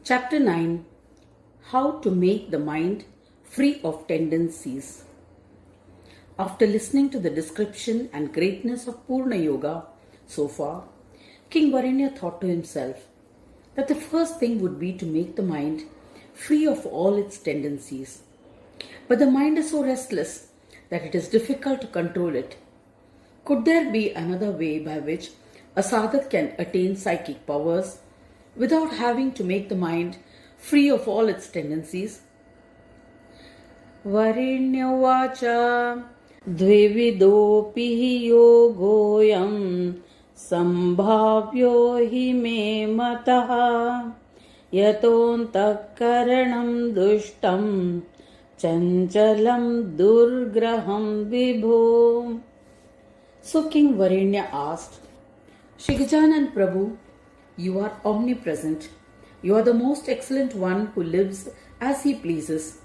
Chapter 9. How to make the mind free of tendencies. After listening to the description and greatness of Poorna Yoga so far, King Varenya thought to himself that the first thing would be to make the mind free of all its tendencies. But the mind is so restless that it is difficult to control it. Could there be another way by which a sadhak can attain psychic powers without having to make the mind free of all its tendencies? Varenya vacha dvividopi yogoyam sambhavyo hi me mataha yatontak-karanam dushtam chanchalam durgraham vibho. So King Varenya asked, Shri Gajanan Prabhu, you are omnipresent. You are the most excellent one who lives as he pleases.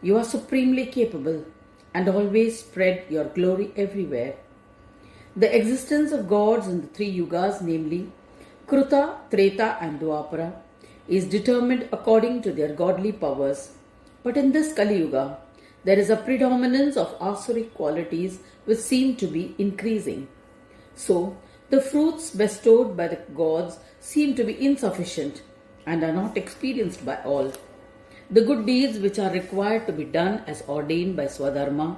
You are supremely capable and always spread your glory everywhere. The existence of gods in the three yugas, namely Kruta, Treta and Dwapara, is determined according to their godly powers. But in this Kali Yuga, there is a predominance of asuric qualities which seem to be increasing. So, the fruits bestowed by the gods seem to be insufficient and are not experienced by all. The good deeds which are required to be done as ordained by Swadharma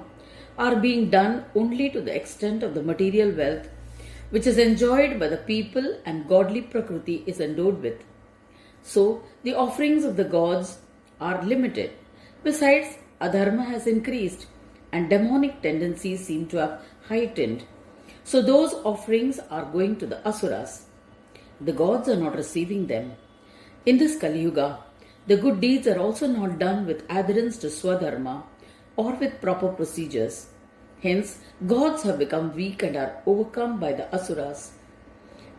are being done only to the extent of the material wealth which is enjoyed by the people and godly Prakriti is endowed with. So, the offerings of the gods are limited. Besides, adharma has increased and demonic tendencies seem to have heightened. So those offerings are going to the asuras. The gods are not receiving them. In this Kali Yuga, the good deeds are also not done with adherence to Swadharma or with proper procedures. Hence, gods have become weak and are overcome by the asuras.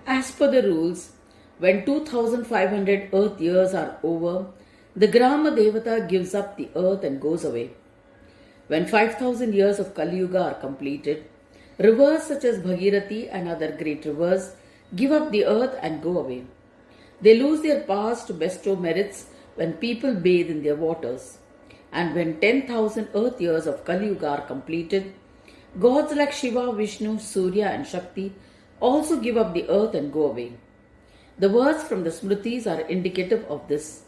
As per the rules, when 2500 earth years are over, the Grama Devata gives up the earth and goes away. When 5000 years of Kali Yuga are completed, rivers such as Bhagirathi and other great rivers give up the earth and go away. They lose their powers to bestow merits when people bathe in their waters. And when 10,000 earth years of Kali Yuga are completed, gods like Shiva, Vishnu, Surya and Shakti also give up the earth and go away. The words from the Smritis are indicative of this.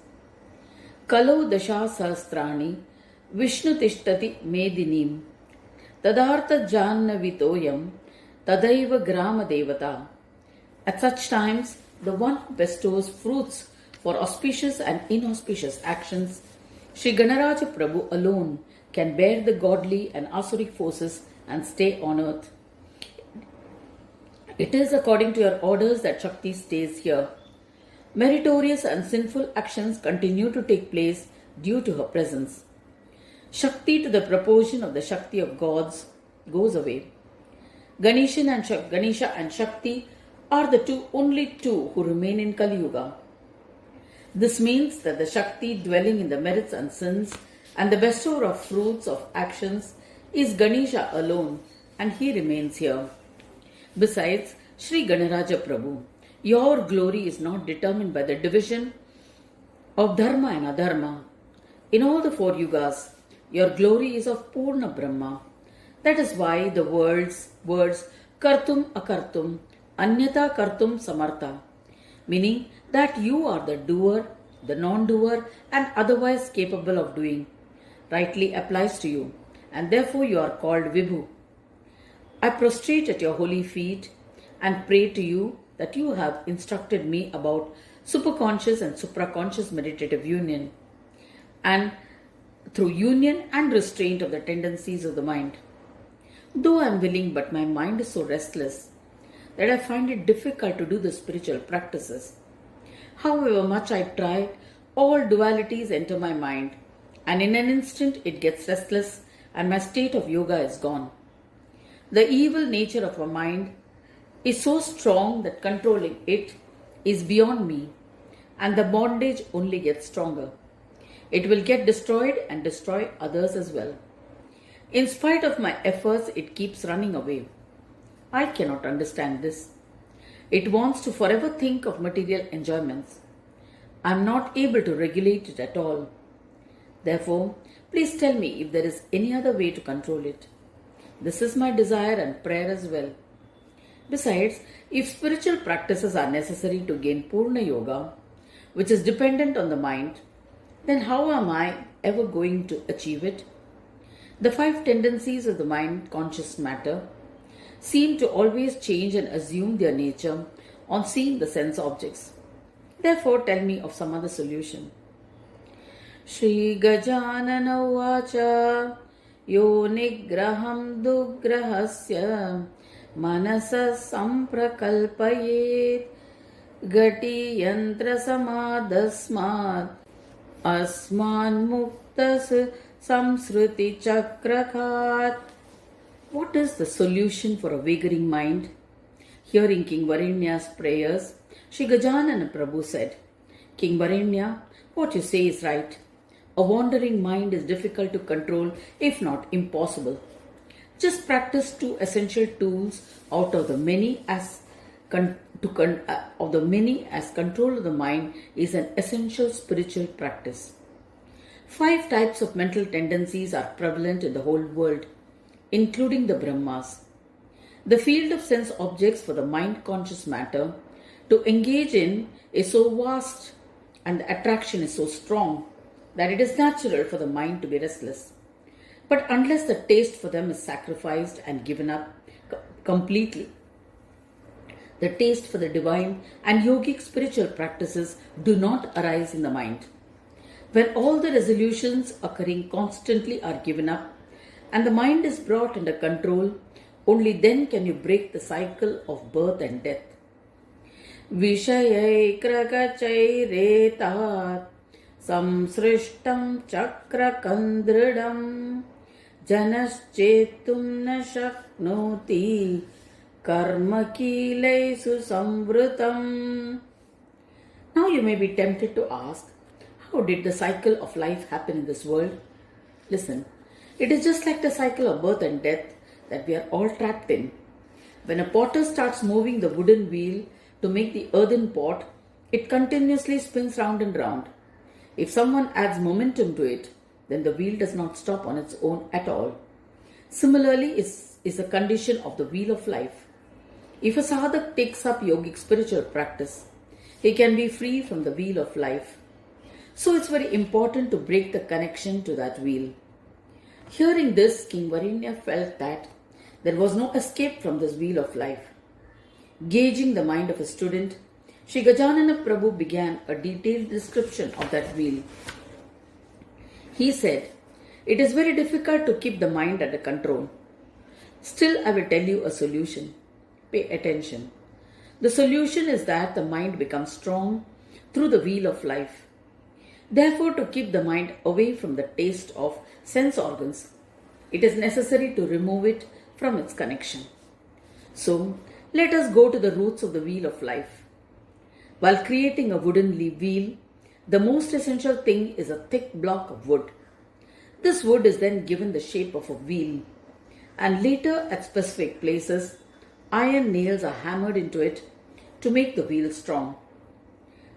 Kalo dasha sahasrani Vishnu tishtati medinim tadartha jannavitoyam tadaiva grama devata. At such times, the one who bestows fruits for auspicious and inauspicious actions, Shri Gajanan Prabhu alone can bear the godly and asuric forces and stay on earth. It is according to your orders that Shakti stays here. Meritorious and sinful actions continue to take place due to her presence. Shakti to the proportion of the Shakti of gods goes away. Ganesha and Shakti are the only two who remain in Kali Yuga. This means that the Shakti dwelling in the merits and sins and the bestower of fruits of actions is Ganesha alone, and he remains here. Besides, Shri Gajanan Prabhu, your glory is not determined by the division of dharma and adharma. In all the four yugas, your glory is of Poorna Brahma. That is why the words kartum akartum anyata kartum samartha, meaning that you are the doer, the non-doer and otherwise capable of doing, rightly applies to you, and therefore you are called Vibhu. I prostrate at your holy feet and pray to you that you have instructed me about superconscious and supraconscious meditative union, and through union and restraint of the tendencies of the mind. Though I am willing, but my mind is so restless that I find it difficult to do the spiritual practices. However much I try, all dualities enter my mind, and in an instant it gets restless and my state of yoga is gone. The evil nature of a mind is so strong that controlling it is beyond me, and the bondage only gets stronger. It will get destroyed and destroy others as well. In spite of my efforts, it keeps running away. I cannot understand this. It wants to forever think of material enjoyments. I am not able to regulate it at all. Therefore, please tell me if there is any other way to control it. This is my desire and prayer as well. Besides, if spiritual practices are necessary to gain Poorna Yoga, which is dependent on the mind, then how am I ever going to achieve it? The 5 tendencies of the mind conscious matter seem to always change and assume their nature on seeing the sense objects. Therefore, tell me of some other solution. Shri Gajanan Vacha Yo Nigraham Dugrahasya Manasa Samprakalpayet Gati Yantra Samadasmat Asman Muktas Samsruti Chakrakhat. What is the solution for a wavering mind? Hearing King Varenya's prayers, Shri Gajanan Prabhu said, King Varenya, what you say is right. A wandering mind is difficult to control, if not impossible. Just practice 2 essential tools out of the many as control of the mind is an essential spiritual practice. 5 types of mental tendencies are prevalent in the whole world, including the Brahmas. The field of sense objects for the mind conscious matter to engage in is so vast and the attraction is so strong that it is natural for the mind to be restless. But unless the taste for them is sacrificed and given up completely, the taste for the divine and yogic spiritual practices do not arise in the mind. When all the resolutions occurring constantly are given up and the mind is brought under control, only then can you break the cycle of birth and death. Vishayai krakachai retat samsrishtam chakrakandridam janaschetum na shaknoti karmakilaisu samvrutam. Now you may be tempted to ask, how did the cycle of life happen in this world? Listen, it is just like the cycle of birth and death that we are all trapped in. When a potter starts moving the wooden wheel to make the earthen pot, it continuously spins round and round. If someone adds momentum to it, then the wheel does not stop on its own at all. Similarly is the condition of the wheel of life. If a sadhak takes up yogic spiritual practice, he can be free from the wheel of life. So it's very important to break the connection to that wheel. Hearing this, King Varenya felt that there was no escape from this wheel of life. Gauging the mind of a student, Shri Gajanan Prabhu began a detailed description of that wheel. He said, it is very difficult to keep the mind under control. Still, I will tell you a solution. Pay attention. The solution is that the mind becomes strong through the wheel of life. Therefore, to keep the mind away from the taste of sense organs, it is necessary to remove it from its connection. So, let us go to the roots of the wheel of life. While creating a wooden wheel, the most essential thing is a thick block of wood. This wood is then given the shape of a wheel, and later at specific places, iron nails are hammered into it to make the wheel strong.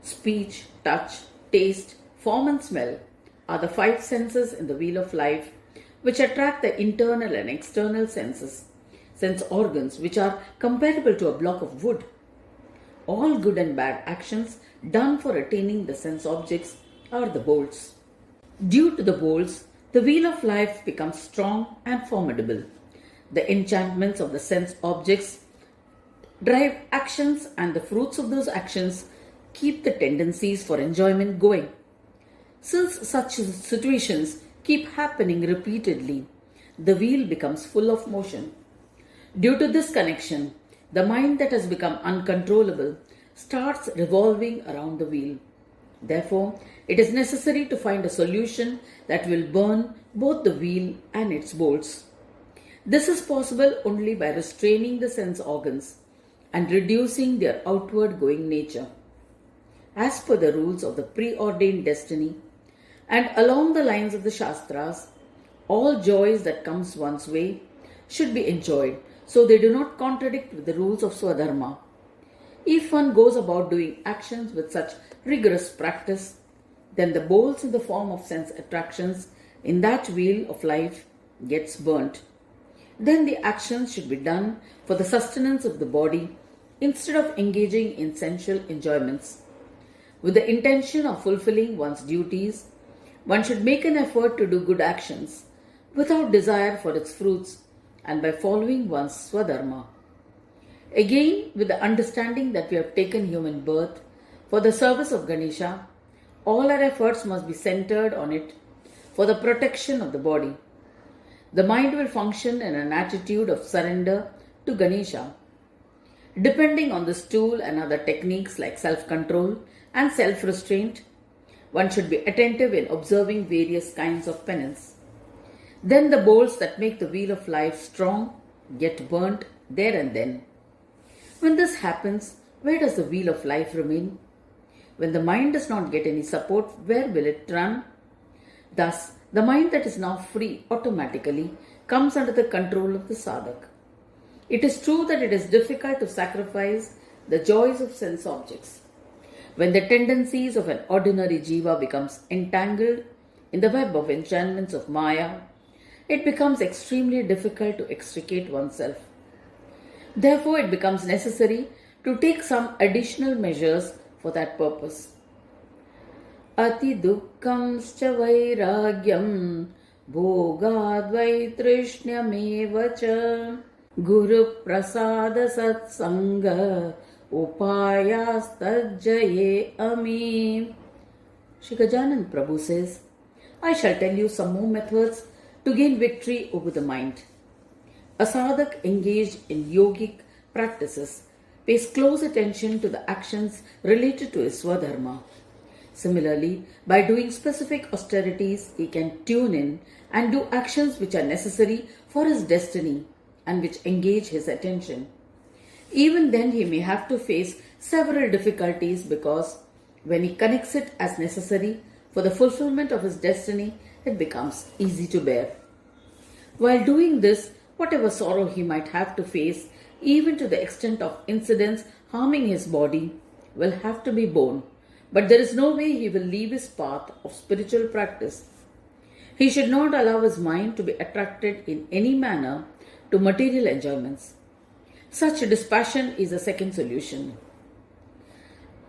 Speech, touch, taste, form and smell are the 5 senses in the wheel of life which attract the internal and external sense organs which are comparable to a block of wood. All good and bad actions done for attaining the sense objects are the bolts. Due to the bolts, the wheel of life becomes strong and formidable. The enchantments of the sense objects drive actions, and the fruits of those actions keep the tendencies for enjoyment going. Since such situations keep happening repeatedly, the wheel becomes full of motion. Due to this connection, the mind that has become uncontrollable starts revolving around the wheel. Therefore, it is necessary to find a solution that will burn both the wheel and its bolts. This is possible only by restraining the sense organs and reducing their outward going nature. As per the rules of the preordained destiny and along the lines of the Shastras, all joys that comes one's way should be enjoyed so they do not contradict with the rules of Swadharma. If one goes about doing actions with such rigorous practice, then the bowls in the form of sense attractions in that wheel of life gets burnt. Then the actions should be done for the sustenance of the body instead of engaging in sensual enjoyments. With the intention of fulfilling one's duties, one should make an effort to do good actions without desire for its fruits and by following one's Swadharma. Again, with the understanding that we have taken human birth for the service of Ganesha, all our efforts must be centered on it for the protection of the body. The mind will function in an attitude of surrender to Ganesha. Depending on this tool and other techniques like self-control and self-restraint, one should be attentive in observing various kinds of penance. Then the bolts that make the wheel of life strong get burnt there and then. When this happens, where does the wheel of life remain? When the mind does not get any support, where will it run? Thus, the mind that is now free automatically comes under the control of the Sadhak. It is true that it is difficult to sacrifice the joys of sense objects. When the tendencies of an ordinary jiva becomes entangled in the web of enchantments of Maya, it becomes extremely difficult to extricate oneself. Therefore, it becomes necessary to take some additional measures for that purpose. Ati dukkhamscha vairagyam bhogad vaitrishnyamevacha guru prasada satsanga upayastajjaye ami. Shri Gajanan Prabhu says, I shall tell you some more methods to gain victory over the mind. A sadhak engaged in yogic practices pays close attention to the actions related to his Swadharma. Similarly, by doing specific austerities, he can tune in and do actions which are necessary for his destiny and which engage his attention. Even then, he may have to face several difficulties because when he connects it as necessary for the fulfillment of his destiny, it becomes easy to bear. While doing this, whatever sorrow he might have to face, even to the extent of incidents harming his body, will have to be borne. But there is no way he will leave his path of spiritual practice. He should not allow his mind to be attracted in any manner to material enjoyments. Such dispassion is a second solution.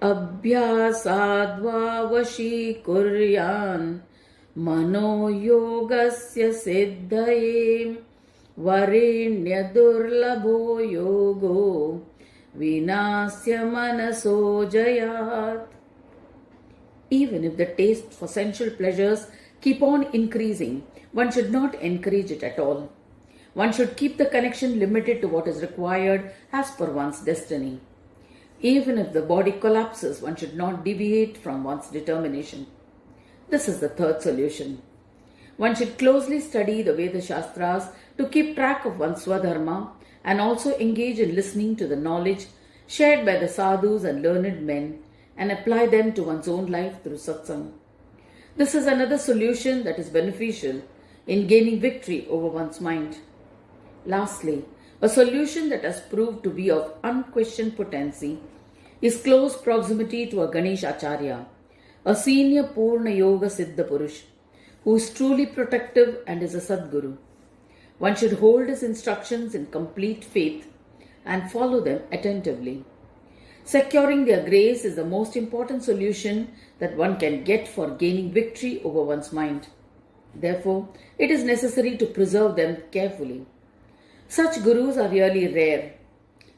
Abhyasadva vashi kuryan mano yogasya siddhaye Varenya durlabho yogo vinasya manaso jayat. Even if the taste for sensual pleasures keep on increasing, one should not encourage it at all. One should keep the connection limited to what is required as per one's destiny. Even if the body collapses, one should not deviate from one's determination. This is the third solution. One should closely study the Veda Shastras to keep track of one's Swadharma and also engage in listening to the knowledge shared by the sadhus and learned men and apply them to one's own life through Satsang. This is another solution that is beneficial in gaining victory over one's mind. Lastly, a solution that has proved to be of unquestioned potency is close proximity to a Ganesha Acharya, a senior Poorna Yoga Siddhi Purush, who is truly protective and is a Sadguru. One should hold his instructions in complete faith and follow them attentively. Securing their grace is the most important solution that one can get for gaining victory over one's mind. Therefore, it is necessary to preserve them carefully. Such gurus are really rare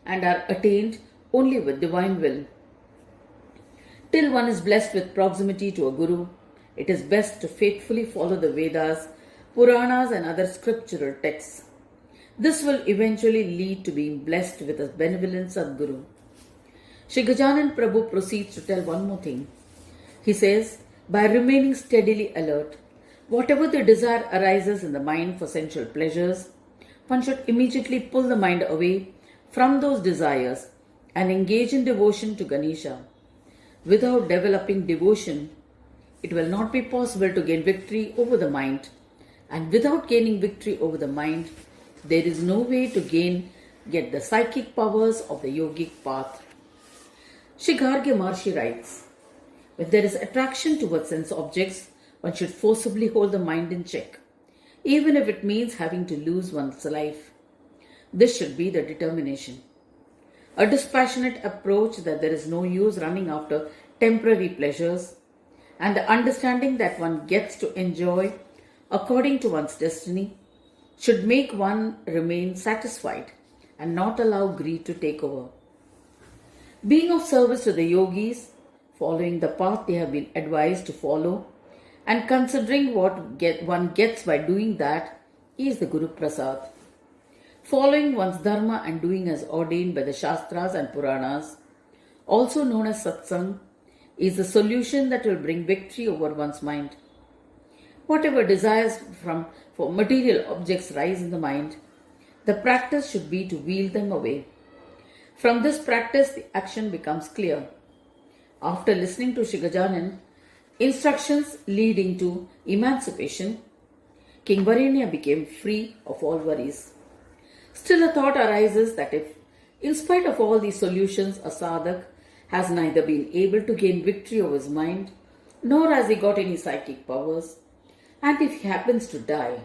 and are attained only with divine will. Till one is blessed with proximity to a guru, it is best to faithfully follow the Vedas, Puranas and other scriptural texts. This will eventually lead to being blessed with a benevolent Sadguru. Shri Gajanan Prabhu proceeds to tell one more thing. He says, by remaining steadily alert, whatever the desire arises in the mind for sensual pleasures, one should immediately pull the mind away from those desires and engage in devotion to Ganesha. Without developing devotion, it will not be possible to gain victory over the mind. And without gaining victory over the mind, there is no way to get the psychic powers of the yogic path. Shri Garge Maharshi writes, when there is attraction towards sense objects, one should forcibly hold the mind in check, even if it means having to lose one's life. This should be the determination. A dispassionate approach that there is no use running after temporary pleasures, and the understanding that one gets to enjoy according to one's destiny should make one remain satisfied and not allow greed to take over. Being of service to the yogis, following the path they have been advised to follow, and considering what one gets by doing that is the Guru Prasad. Following one's dharma and doing as ordained by the Shastras and Puranas, also known as Satsang, is the solution that will bring victory over one's mind. Whatever desires for material objects rise in the mind, the practice should be to wheel them away. From this practice, the action becomes clear. After listening to Shri Gajanan, instructions leading to emancipation, King Varenya became free of all worries. Still a thought arises that if, in spite of all these solutions, a sadhak has neither been able to gain victory over his mind, nor has he got any psychic powers, and if he happens to die,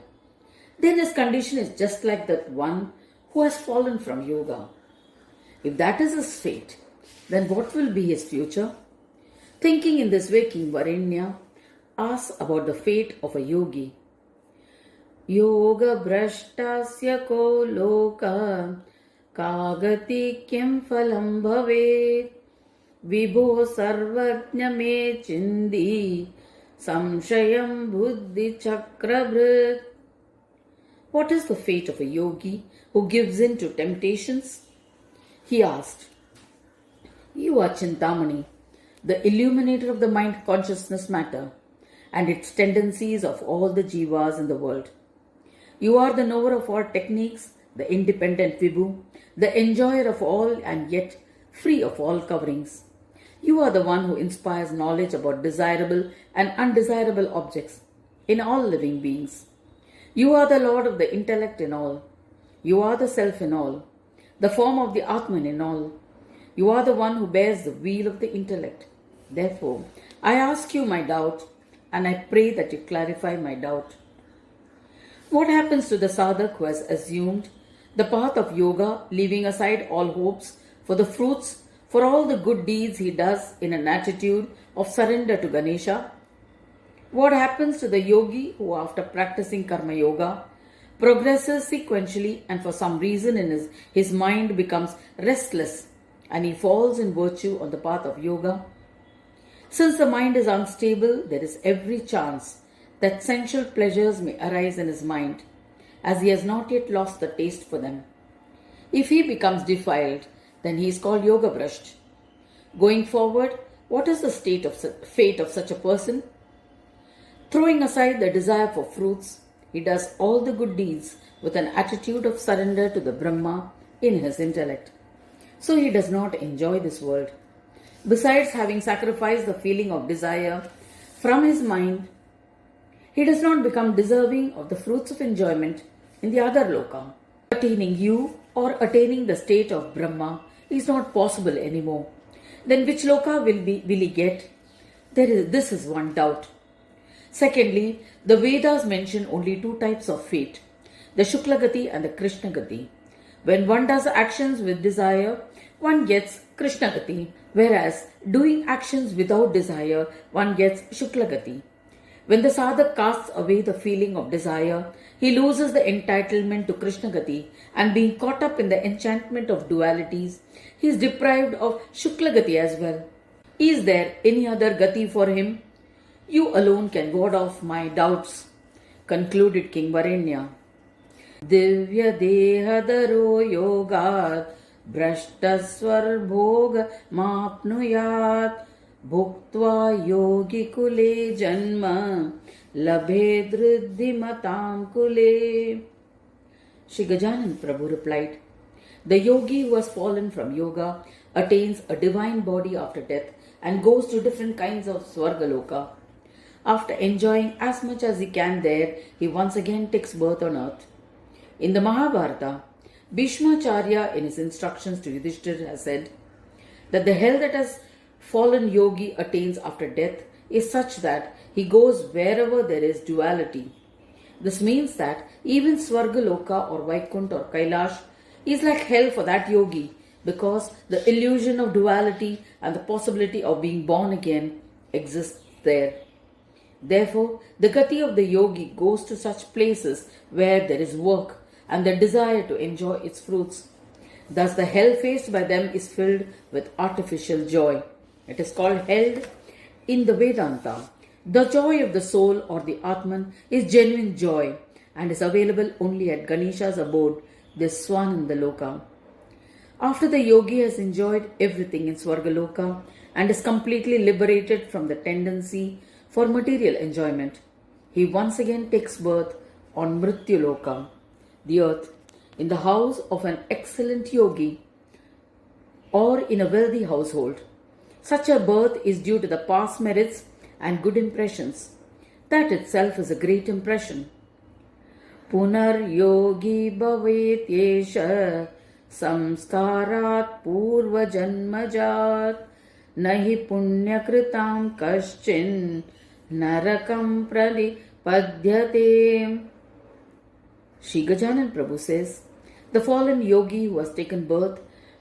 then his condition is just like that one who has fallen from yoga. If that is his fate, then what will be his future? Thinking in this way, King Varenya asks about the fate of a yogi. Yoga brashtasya ko loka kagati kyam phalam bhavet vibho sarvajna me chindi samshayam buddhi chakravrit. What is the fate of a yogi who gives in to temptations? He asked, you are Chintamani, the illuminator of the mind consciousness matter and its tendencies of all the jivas in the world. You are the knower of all techniques, the independent Vibhu, the enjoyer of all and yet free of all coverings. You are the one who inspires knowledge about desirable and undesirable objects in all living beings. You are the Lord of the intellect in all. You are the self in all, the form of the Atman in all. You are the one who bears the wheel of the intellect. Therefore, I ask you my doubt, and I pray that you clarify my doubt. What happens to the sadhak who has assumed the path of yoga, leaving aside all hopes for the fruits, for all the good deeds he does in an attitude of surrender to Ganesha? What happens to the yogi who, after practicing karma yoga, progresses sequentially and for some reason in his mind becomes restless and he falls in virtue on the path of yoga? Since the mind is unstable, there is every chance that sensual pleasures may arise in his mind, as he has not yet lost the taste for them. If he becomes defiled, then he is called yoga brasht. Going forward, what is the fate of such a person? Throwing aside the desire for fruits, he does all the good deeds with an attitude of surrender to the Brahma in his intellect. So he does not enjoy this world. Besides having sacrificed the feeling of desire from his mind, he does not become deserving of the fruits of enjoyment in the other loka. Attaining you or attaining the state of Brahma is not possible anymore. Then which loka will he get? This is one doubt. Secondly, the Vedas mention only two types of fate, the Shuklagati and the Krishnagati. When one does actions with desire, one gets Krishnagati, whereas doing actions without desire, one gets Shuklagati. When the sadhak casts away the feeling of desire, he loses the entitlement to Krishnagati, and being caught up in the enchantment of dualities, he is deprived of Shuklagati as well. Is there any other gati for him? You alone can ward off my doubts, concluded King Varenya. Divya dehadaro yogat brashtaswar bhog mapnuyat bhuktva yogi kule janma labhe driddhi matam kule. Shri Gajanan Prabhu replied, the yogi who has fallen from yoga attains a divine body after death and goes to different kinds of Swargaloka. After enjoying as much as he can there, he once again takes birth on earth. In the Mahabharata, Bhishmacharya in his instructions to Yudhishthira has said that the hell that has fallen yogi attains after death is such that he goes wherever there is duality. This means that even Svargaloka or Vaikuntha or Kailash is like hell for that yogi because the illusion of duality and the possibility of being born again exists there. Therefore, the gati of the yogi goes to such places where there is work and the desire to enjoy its fruits. Thus, the hell faced by them is filled with artificial joy. It is called hell in the Vedanta. The joy of the soul or the Atman is genuine joy and is available only at Ganesha's abode, this Swanandaloka. After the yogi has enjoyed everything in Svargaloka and is completely liberated from the tendency for material enjoyment, he once again takes birth on Mrityuloka, the earth, in the house of an excellent yogi or in a wealthy household. Such a birth is due to the past merits and good impressions. That itself is a great impression. Punar yogi bhavet yesha samskarat purva janmajat nahi punya kritam kaschin narakam pranipadyate. Shri Gajanan Prabhu says, the fallen yogi who has taken birth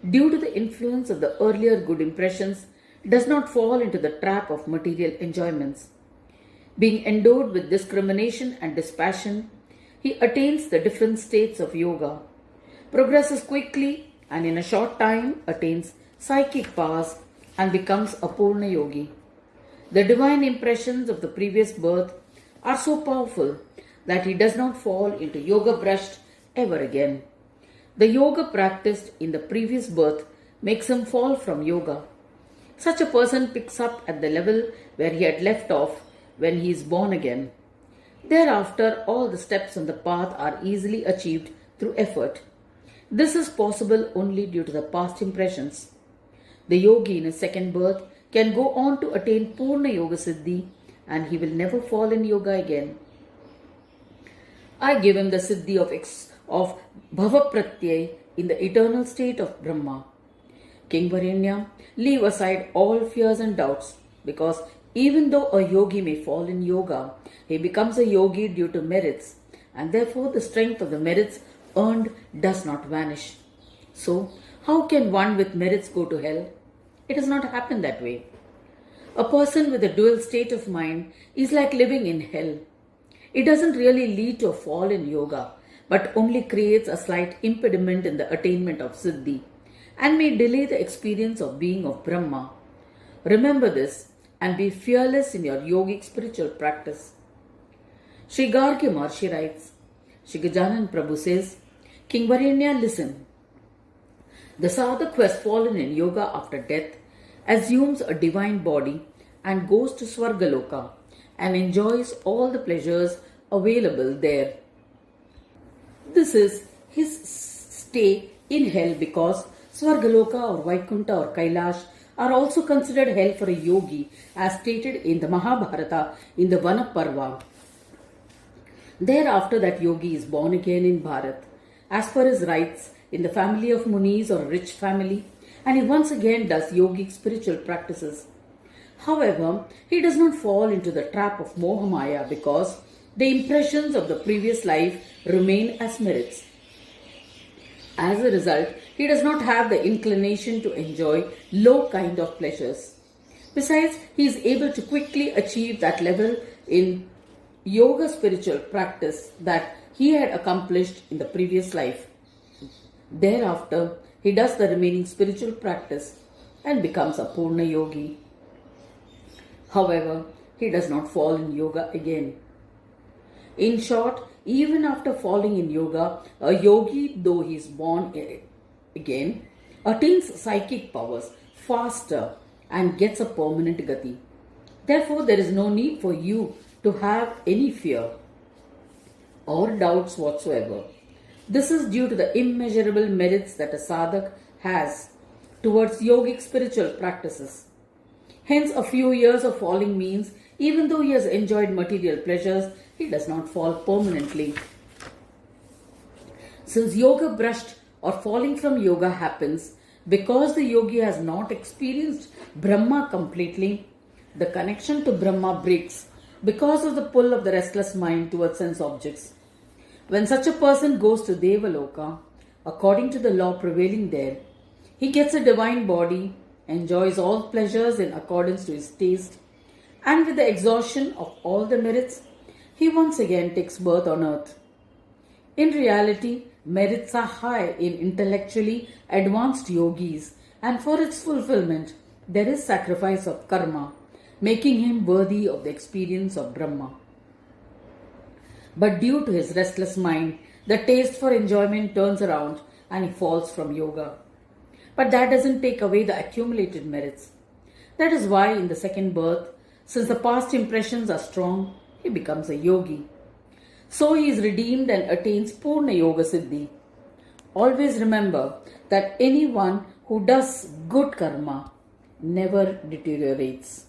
due to the influence of the earlier good impressions does not fall into the trap of material enjoyments. Being endowed with discrimination and dispassion, he attains the different states of yoga, progresses quickly and in a short time attains psychic powers and becomes a Poorna Yogi. The divine impressions of the previous birth are so powerful that he does not fall into yoga brushed ever again. The yoga practiced in the previous birth makes him fall from yoga. Such a person picks up at the level where he had left off when he is born again. Thereafter, all the steps on the path are easily achieved through effort. This is possible only due to the past impressions. The yogi in his second birth can go on to attain Poorna Yoga Siddhi and he will never fall in yoga again. I give him the Siddhi of Bhava Pratyay in the eternal state of Brahma. King Varenya, leave aside all fears and doubts because even though a yogi may fall in yoga, he becomes a yogi due to merits and therefore the strength of the merits earned does not vanish. So, how can one with merits go to hell? It does not happen that way. A person with a dual state of mind is like living in hell. It doesn't really lead to a fall in yoga, but only creates a slight impediment in the attainment of Siddhi and may delay the experience of being of Brahma. Remember this and be fearless in your yogic spiritual practice. Shri Gargi Maharshi writes, Shri Gajanan Prabhu says, King Varenya, listen. The Sadhak who has fallen in yoga after death assumes a divine body and goes to Svargaloka and enjoys all the pleasures available there. This is his stay in hell because Svargaloka or Vaikuntha or Kailash are also considered hell for a yogi as stated in the Mahabharata in the Vana Parva. Thereafter that yogi is born again in Bharat as per his rights in the family of Munis or a rich family and he once again does yogic spiritual practices. However, he does not fall into the trap of Mohamaya because the impressions of the previous life remain as merits. As a result, he does not have the inclination to enjoy low kind of pleasures. Besides, he is able to quickly achieve that level in yoga spiritual practice that he had accomplished in the previous life. Thereafter, he does the remaining spiritual practice and becomes a Poorna Yogi. However, he does not fall in yoga again. In short, even after falling in yoga, a yogi, though he is born again, attains psychic powers faster and gets a permanent gati. Therefore, there is no need for you to have any fear or doubts whatsoever. This is due to the immeasurable merits that a sadhak has towards yogic spiritual practices. Hence, a few years of falling means even though he has enjoyed material pleasures, he does not fall permanently. Since yoga brushed or falling from yoga happens Because the yogi has not experienced Brahma completely, the connection to Brahma breaks because of the pull of the restless mind towards sense objects. When such a person goes to Devaloka, according to the law prevailing there, he gets a divine body, enjoys all pleasures in accordance to his taste, and with the exhaustion of all the merits, he once again takes birth on earth. In reality, merits are high in intellectually advanced yogis, and for its fulfillment, there is sacrifice of karma, making him worthy of the experience of Brahma. But due to his restless mind, the taste for enjoyment turns around and he falls from yoga. But that doesn't take away the accumulated merits. That is why in the second birth, since the past impressions are strong, he becomes a yogi. So he is redeemed and attains Poorna Yoga Siddhi. Always remember that anyone who does good karma never deteriorates.